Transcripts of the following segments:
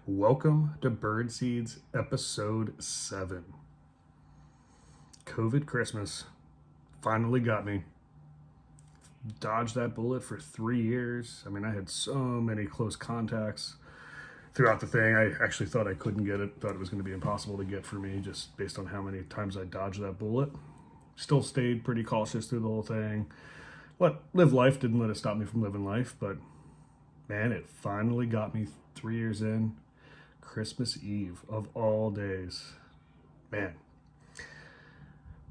Welcome to Birdseeds episode 7. COVID Christmas finally got me. Dodged that bullet for 3 years. I mean, I had so many close contacts throughout the thing. I actually thought I couldn't get it, thought it was going to be impossible to get for me just based on how many times I dodged that bullet. Still stayed pretty cautious through the whole thing. Live life, didn't let it stop me from living life, but man, it finally got me 3 years in. Christmas Eve of all days. Man.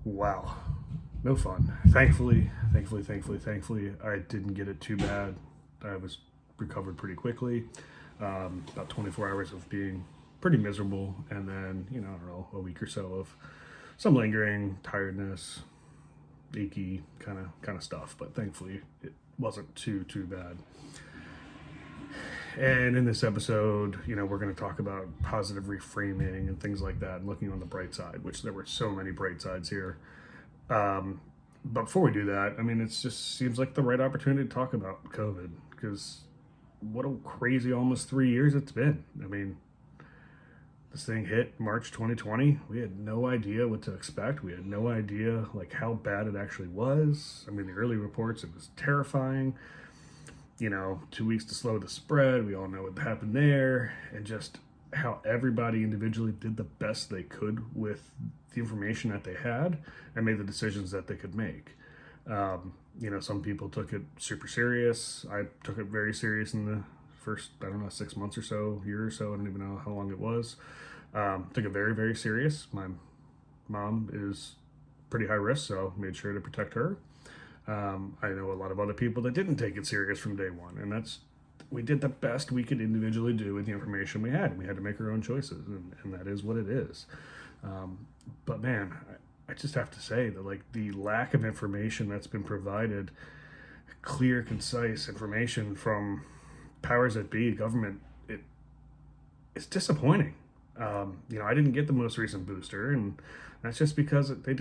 Wow. No fun. Thankfully, I didn't get it too bad. I was recovered pretty quickly. About 24 hours of being pretty miserable, and then, I don't know, a week or so of some lingering tiredness, achy kind of stuff. But thankfully, it wasn't too bad. And in this episode, we're going to talk about positive reframing and things like that and looking on the bright side, which there were so many bright sides here. But before we do that, it just seems like the right opportunity to talk about COVID, because what a crazy almost 3 years it's been. This thing hit March 2020. We had no idea what to expect. We had no idea how bad it actually was. The early reports, it was terrifying. 2 weeks to slow the spread. We all know what happened there, and just how everybody individually did the best they could with the information that they had and made the decisions that they could make. Some people took it super serious. I took it very serious in the first, 6 months or so, year or so. I don't even know how long it was. Took it very, very serious. My mom is pretty high risk, so made sure to protect her. I know a lot of other people that didn't take it serious from day one, and we did the best we could individually do with the information we had. We had to make our own choices, and that is what it is. But man, I just have to say that the lack of information that's been provided, clear, concise information from powers that be, government, it's disappointing. I didn't get the most recent booster, and that's just because I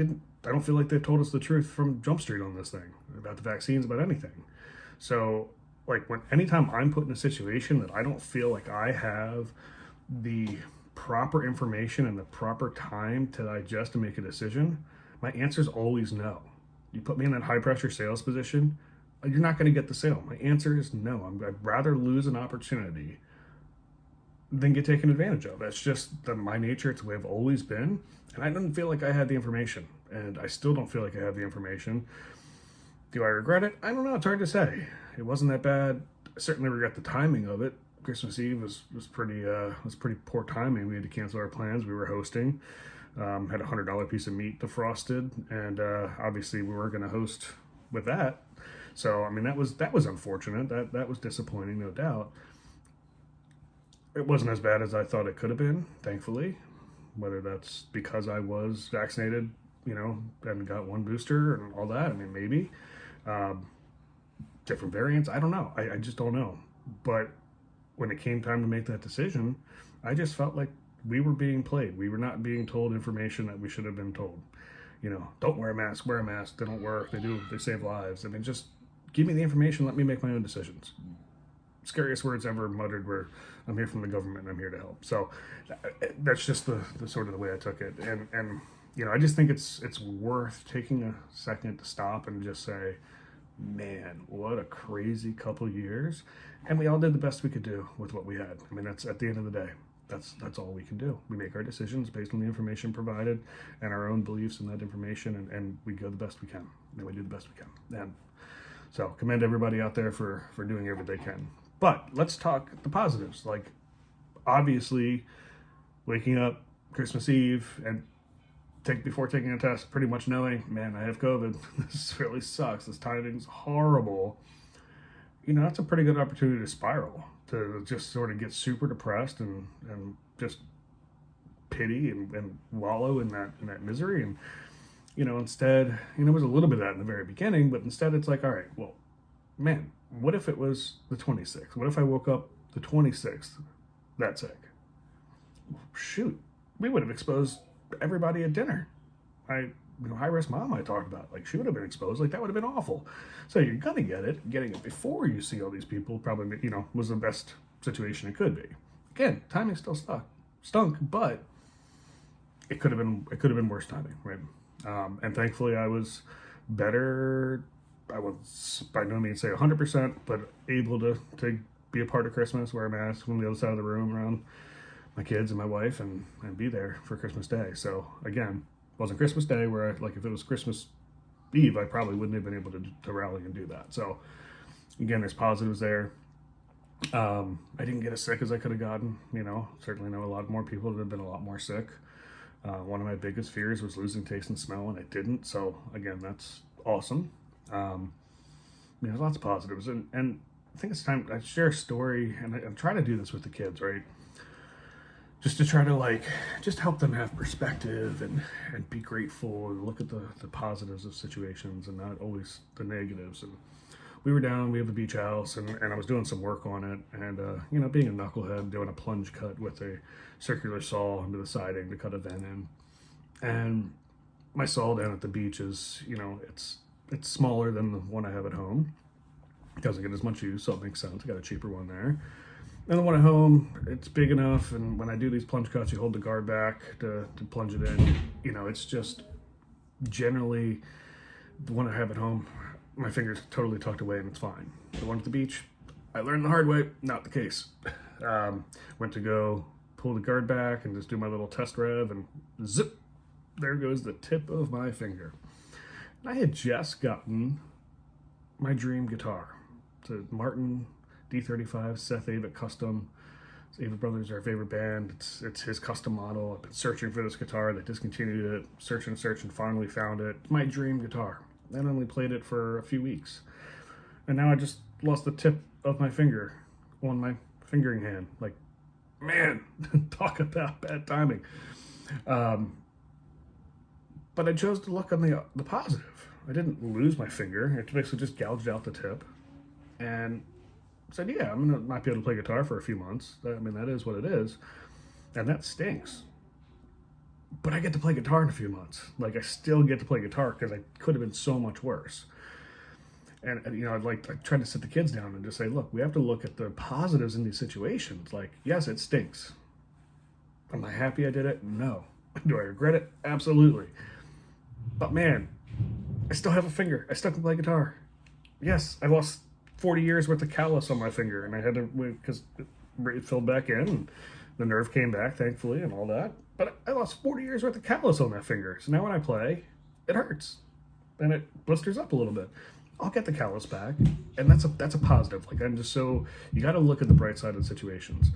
don't feel like they've told us the truth from Jump Street on this thing, about the vaccines, about anything. So, anytime I'm put in a situation that I don't feel like I have the proper information and the proper time to digest and make a decision, my answer is always no. You put me in that high pressure sales position, you're not going to get the sale. My answer is no. I'd rather lose an opportunity than get taken advantage of. That's just my nature. It's the way I've always been. And I didn't feel like I had the information. And I still don't feel like I have the information. Do I regret it? I don't know. It's hard to say. It wasn't that bad. I certainly regret the timing of it. Christmas Eve was pretty poor timing. We had to cancel our plans. We were hosting. Had a $100 piece of meat defrosted. And obviously we weren't going to host with that. So, that was unfortunate. That was disappointing, no doubt. It wasn't as bad as I thought it could have been, thankfully. Whether that's because I was vaccinated, and got one booster and all that. Maybe. Different variants, I don't know. I just don't know. But when it came time to make that decision, I just felt like we were being played. We were not being told information that we should have been told. Don't wear a mask, they don't work, they save lives. Just give me the information, let me make my own decisions. Scariest words ever muttered were, I'm here from the government and I'm here to help. So that's just the sort of the way I took it. And I just think it's worth taking a second to stop and just say, man, what a crazy couple years. And we all did the best we could do with what we had. That's at the end of the day. That's all we can do. We make our decisions based on the information provided and our own beliefs in that information, and we go the best we can. And we do the best we can. And so commend everybody out there for doing everything they can. But let's talk the positives. Obviously, waking up Christmas Eve and before taking a test, pretty much knowing, man, I have COVID. This really sucks. This timing's horrible. That's a pretty good opportunity to spiral, to just sort of get super depressed and just pity and wallow in that misery. And, instead, it was a little bit of that in the very beginning, but instead it's like, all right, well, man, what if it was the 26th? What if I woke up the 26th that sick? Shoot, we would have exposed everybody at dinner. High risk mom I talked about, she would have been exposed. That would have been awful. So you're gonna get it. Getting it before you see all these people probably, was the best situation it could be. Again, timing still stunk, but it could have been worse timing, right? And thankfully, I was better. I was by no means say 100%, but able to be a part of Christmas, wear a mask on the other side of the room around my kids and my wife, and be there for Christmas Day. So again, wasn't Christmas Day where if it was Christmas Eve, I probably wouldn't have been able to rally and do that. So again, there's positives there. I didn't get as sick as I could have gotten. Certainly know a lot more people that have been a lot more sick. One of my biggest fears was losing taste and smell, and I didn't. So again, that's awesome. There's lots of positives, and I think it's time I share a story, and I'm trying to do this with the kids, right? Just to try to just help them have perspective and be grateful and look at the positives of situations and not always the negatives. And we have a beach house, and I was doing some work on it, and being a knucklehead, doing a plunge cut with a circular saw into the siding to cut a vent in. And my saw down at the beach is, it's smaller than the one I have at home. It doesn't get as much use, so it makes sense. I got a cheaper one there. And the one at home, it's big enough, and when I do these plunge cuts, you hold the guard back to plunge it in. It's just generally the one I have at home, my finger's totally tucked away and it's fine. The one at the beach, I learned the hard way, not the case. Went to go pull the guard back and just do my little test rev, and zip, there goes the tip of my finger. And I had just gotten my dream guitar. It's a Martin D35 Seth Avett custom. Avett Brothers are our favorite band. It's his custom model. I've been searching for this guitar. They discontinued it. Search and finally found it. It's my dream guitar. I only played it for a few weeks, and now I just lost the tip of my finger on my fingering hand. Man, talk about bad timing. But I chose to look on the positive. I didn't lose my finger. It basically just gouged out the tip, and said, yeah, I'm gonna not be able to play guitar for a few months. That is what it is, and that stinks. But I get to play guitar in a few months. I still get to play guitar because I could have been so much worse. And I tried to sit the kids down and just say, look, we have to look at the positives in these situations. Yes, it stinks. Am I happy I did it? No. Do I regret it? Absolutely. But man, I still have a finger. I still can play guitar. Yes, I lost 40 years worth of callus on my finger, and I had to, because it filled back in, and the nerve came back, thankfully, and all that. But I lost 40 years worth of callus on that finger. So now when I play, it hurts. And it blisters up a little bit. I'll get the callus back. And that's a positive. I'm just so, you got to look at the bright side of situations.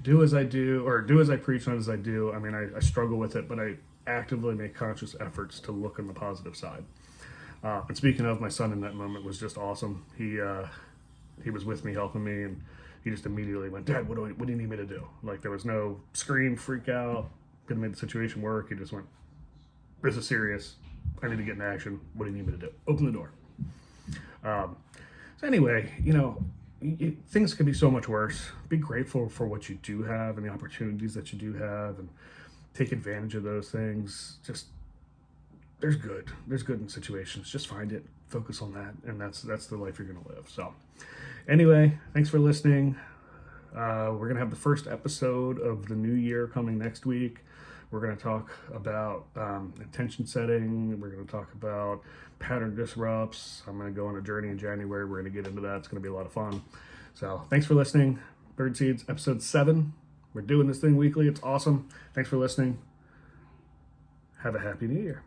Do as I do, or do as I preach, not as I do. I struggle with it, but I actively make conscious efforts to look on the positive side. And speaking of, my son in that moment was just awesome. He was with me, helping me, and he just immediately went, Dad, what do you need me to do? There was no scream, freak out, couldn't make the situation work. He just went, this is serious. I need to get in action. What do you need me to do? Open the door. So anyway, things could be so much worse. Be grateful for what you do have and the opportunities that you do have, and take advantage of those things. Just, there's good in situations. Just find it, focus on that, and that's the life you're going to live. So anyway, thanks for listening. We're going to have the first episode of the new year coming next week. We're going to talk about intention setting. We're going to talk about pattern disrupts. I'm going to go on a journey in January. We're going to get into that. It's going to be a lot of fun. So thanks for listening. Birdseeds, episode 7. We're doing this thing weekly. It's awesome. Thanks for listening. Have a happy new year.